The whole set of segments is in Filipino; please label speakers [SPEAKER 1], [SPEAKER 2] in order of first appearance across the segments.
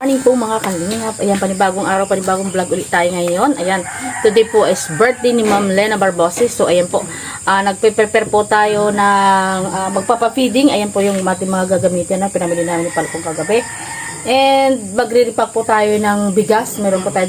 [SPEAKER 1] Morning po mga kalingap. Ayan, panibagong araw, panibagong vlog ulit tayo ngayon. Ayan, today po is birthday ni Ma'am Lena Barbosis. So, ayan po, nagpe-prepare po tayo ng magpapa-feeding. Ayan po yung ating mga gagamitin na pinamili namin ni Palpong kagabi. And magre-repack po tayo ng bigas. Meron po tayo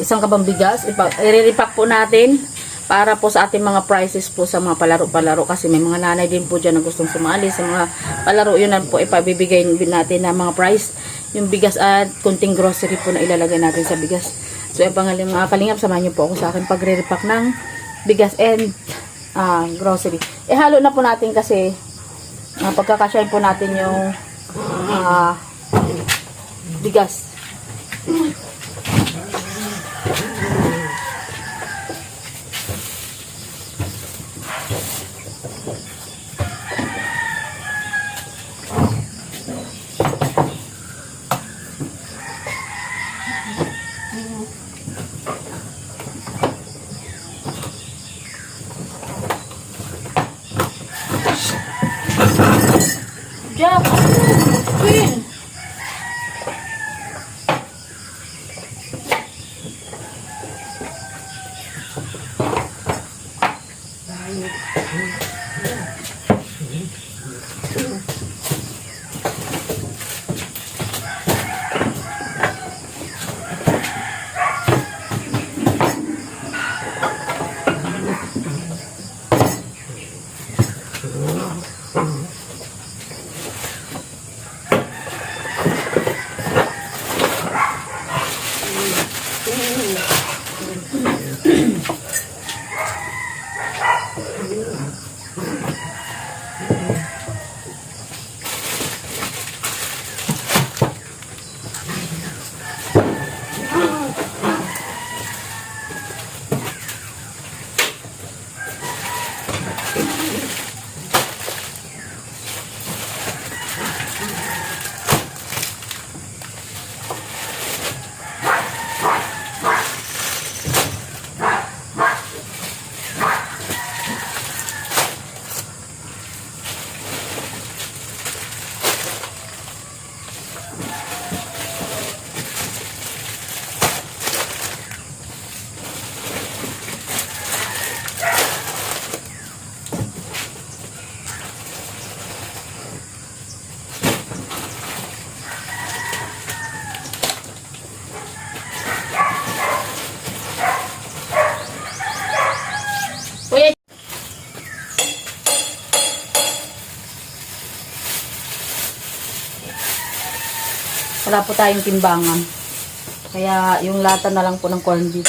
[SPEAKER 1] isang kabang bigas. I-repack po natin para po sa ating mga prices po sa mga palaro-palaro. Kasi may mga nanay din po dyan na gustong sumali sa mga palaro. Yun na po ipabibigay natin na mga price. Yung bigas at kunting grocery po na ilalagay natin sa bigas. So, yung mga kalingap, samahan niyo po ako sa akin pagre-repack ng bigas and grocery. Halo na po natin kasi pagkakasyahin po natin yung bigas. Jack! Queen! Wala po tayong timbangan. Kaya yung lata na lang po ng corned beef.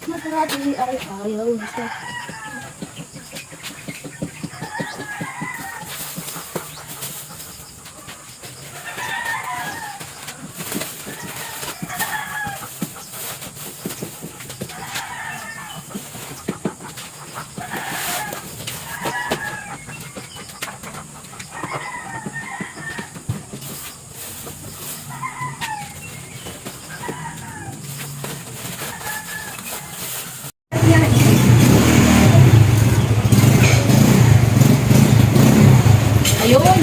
[SPEAKER 2] Matarabi ay ayaw sa.
[SPEAKER 1] Ayun.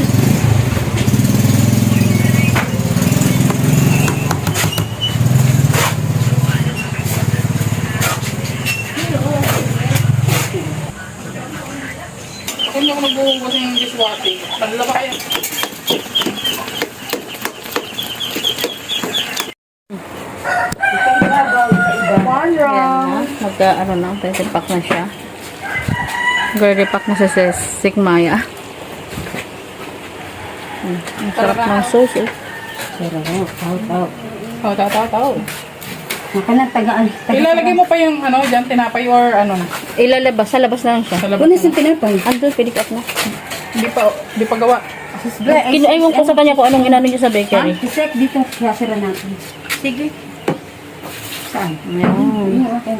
[SPEAKER 3] Kung hindi ako nagbuhugas ng dishwashing, kanila ba kaya?
[SPEAKER 1] Ayan na. Magka, ano na, repack na siya. Repack na siya sa Sigmaya. Ang sarap ng sauce eh.
[SPEAKER 2] Sarap, tao.
[SPEAKER 3] Tao.
[SPEAKER 2] Makalang tagaan.
[SPEAKER 3] Ilalagay mo pa yung ano, dyan, tinapay or ano na.
[SPEAKER 1] Ilalabas, sa labas na lang siya.
[SPEAKER 3] Sa labas
[SPEAKER 2] Kunin
[SPEAKER 3] na.
[SPEAKER 2] sa tinapay.
[SPEAKER 1] Andun, pick up na.
[SPEAKER 3] Hindi pa gawa.
[SPEAKER 1] Kinaiwan ko sa kanya kung anong inano niya sa bakery.
[SPEAKER 2] Isek dito, kasira natin. Sige. Saan?
[SPEAKER 1] Ayan.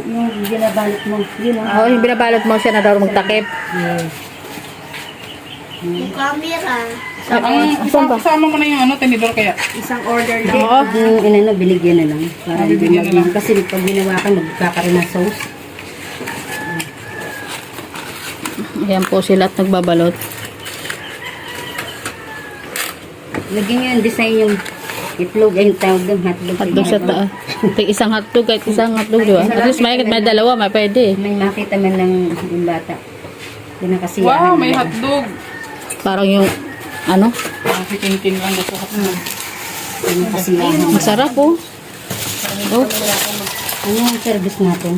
[SPEAKER 2] Yung ginabalot mo. Yun o.
[SPEAKER 1] Oo, yung binabalot mo siya na daw magtakip.
[SPEAKER 2] Yes.
[SPEAKER 1] Saan ba?
[SPEAKER 3] Kasama mo na yung ano, tinidor kaya.
[SPEAKER 2] Isang order lang.
[SPEAKER 1] Oo.
[SPEAKER 2] Yung inano, biligyan na lang. Para hindi
[SPEAKER 3] Bibigyan na lang.
[SPEAKER 2] Kasi pag ginawa ka, magkakaroon ng sauce.
[SPEAKER 1] Ayan po sila at nagbabalot.
[SPEAKER 2] Lagyan nyo yung design yung itlog, ay yung tawag doon, hotdog.
[SPEAKER 1] Hotdog sa taas. Isang hotdog, kahit isang hotdog, di ba? At least may dalawa, may pwede.
[SPEAKER 2] May makita man ng yung bata. Pinakasiyahan.
[SPEAKER 3] Wow, may
[SPEAKER 2] nila.
[SPEAKER 3] hotdog.
[SPEAKER 1] Parang yung, ano,
[SPEAKER 3] Kikin lang gusto ko.
[SPEAKER 2] Pinakasiyahan.
[SPEAKER 1] masarap po. Oh,
[SPEAKER 2] Ano yung service natin?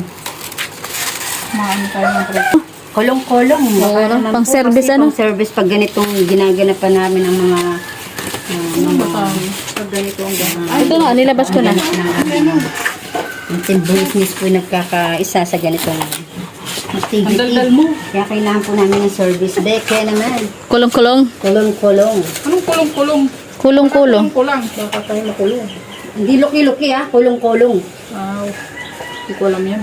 [SPEAKER 3] Maano tayo ng pre.
[SPEAKER 2] Kolong-kolong.
[SPEAKER 1] Oo,
[SPEAKER 2] Baka naman
[SPEAKER 1] pang
[SPEAKER 2] po
[SPEAKER 1] service,
[SPEAKER 2] kasi
[SPEAKER 1] ano?
[SPEAKER 2] pang service pag ganitong ginaganapan namin ang mga pag ganito ang
[SPEAKER 1] ito na, nilabas ko na.
[SPEAKER 2] Yung team business po yung nagkakaisa sa ganitong activity.
[SPEAKER 3] Ang daldal mo.
[SPEAKER 2] Kaya kailangan po namin ng service. Kaya naman,
[SPEAKER 1] Kulong-kulong.
[SPEAKER 2] kolong-kolong.
[SPEAKER 3] Anong kulong-kulong?
[SPEAKER 1] Kulong-kulong.
[SPEAKER 3] Kulang. Dapat tayo makulong.
[SPEAKER 2] Hindi luki-luki ah, kolong-kolong.
[SPEAKER 3] Wow. Hindi ko alam yan.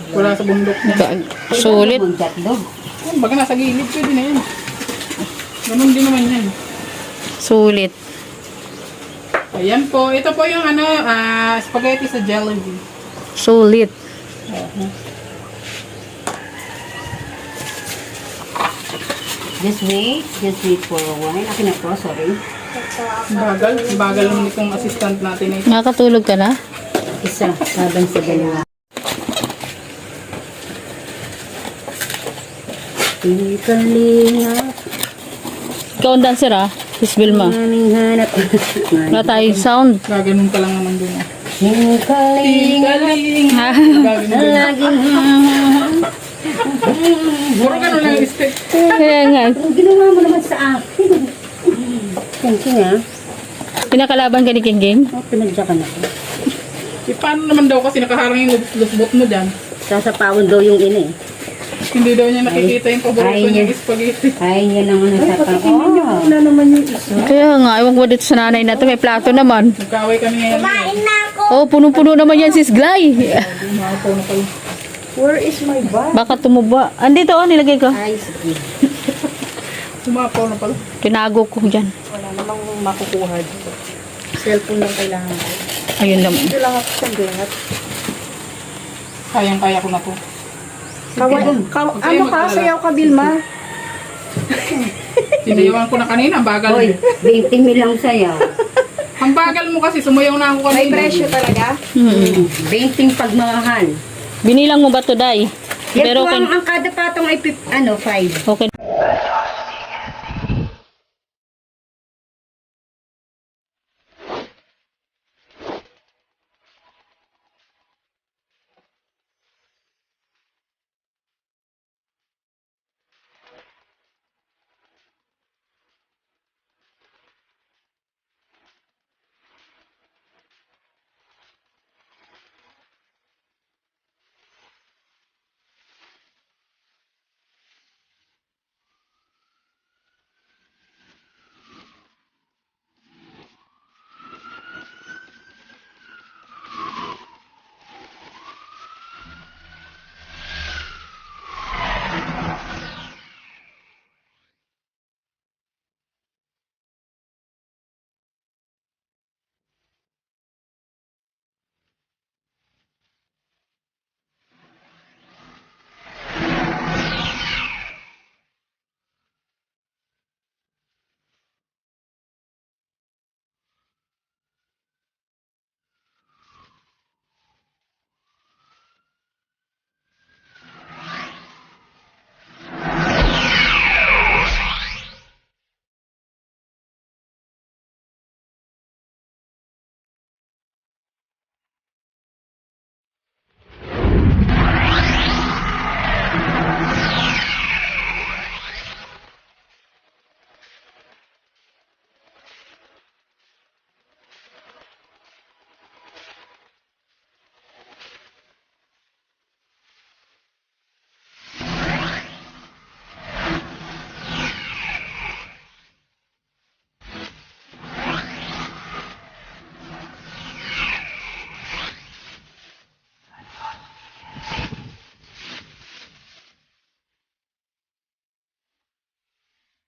[SPEAKER 3] Wala sa bundok niya.
[SPEAKER 1] Sulit.
[SPEAKER 2] Hotdog.
[SPEAKER 3] Baga nasa gilid, pwede na yan. Ganun din naman yan.
[SPEAKER 1] Sulit.
[SPEAKER 3] Ayan po. Ito po yung ano, spaghetti sa Jollibee.
[SPEAKER 1] Sulit.
[SPEAKER 2] Just wait for a while. Akin na po, sorry.
[SPEAKER 3] Bagal naman itong assistant natin eh.
[SPEAKER 1] Nakakatulog ka na?
[SPEAKER 2] Isa, laban sa dalawa. Di kalingap,
[SPEAKER 1] Ikaw ang dancer ah. Sis Vilma.
[SPEAKER 2] aming hanap.
[SPEAKER 1] Wala tayong sound.
[SPEAKER 3] Gaganon ka lang naman dun.
[SPEAKER 2] Di kalingap,
[SPEAKER 3] Galing!
[SPEAKER 1] Ha?
[SPEAKER 3] Gaganon dun.
[SPEAKER 2] laging
[SPEAKER 3] Puro ganun lang yung step.
[SPEAKER 1] Kaya nga.
[SPEAKER 2] Ang ginawa mo naman sa akin. Thank you nga.
[SPEAKER 1] Pinakalaban ka ni King King?
[SPEAKER 2] Oh, pinagjakan ako.
[SPEAKER 3] Paano naman daw kasi nakaharang yung lusbot mo dyan?
[SPEAKER 2] Sasapawan daw yung ina eh.
[SPEAKER 3] Hindi daw niya nakikita yung paborito
[SPEAKER 2] Ay,
[SPEAKER 3] niyang
[SPEAKER 2] niya.
[SPEAKER 3] spaghetti.
[SPEAKER 2] Ay, yan ang ano sa pa. Oh,
[SPEAKER 1] Kaya nga, ewan ko dito sa nanay na to. May plato naman.
[SPEAKER 3] Nagkaway kami ngayon.
[SPEAKER 1] Oh, punong-puno naman yan sis Glay.
[SPEAKER 3] Umapaw na pala.
[SPEAKER 1] Baka tumuba. Andito oh, nilagay ko.
[SPEAKER 2] ay, sige.
[SPEAKER 3] Umapaw na pala.
[SPEAKER 1] Tinago ko dyan.
[SPEAKER 3] Wala namang makukuha dito. Cellphone lang kailangan ko.
[SPEAKER 1] Ayun naman.
[SPEAKER 3] Ito lang ako sa lahat. Kayang-kaya ko na to.
[SPEAKER 4] Ano ka? Sayaw ka, Vilma?
[SPEAKER 3] Sinayawan ko na kanina, ang bagal.
[SPEAKER 2] Hoy, 20 mil lang sa'yo.
[SPEAKER 3] Ang bagal mo kasi, sumayaw na ako
[SPEAKER 4] May
[SPEAKER 3] kanina.
[SPEAKER 4] presyo talaga?
[SPEAKER 2] 20 pagmamahal.
[SPEAKER 1] Binilang mo ba to, Day?
[SPEAKER 2] Yan
[SPEAKER 1] Pero
[SPEAKER 2] po
[SPEAKER 1] okay,
[SPEAKER 2] ang kada patong ay 5.
[SPEAKER 1] okay.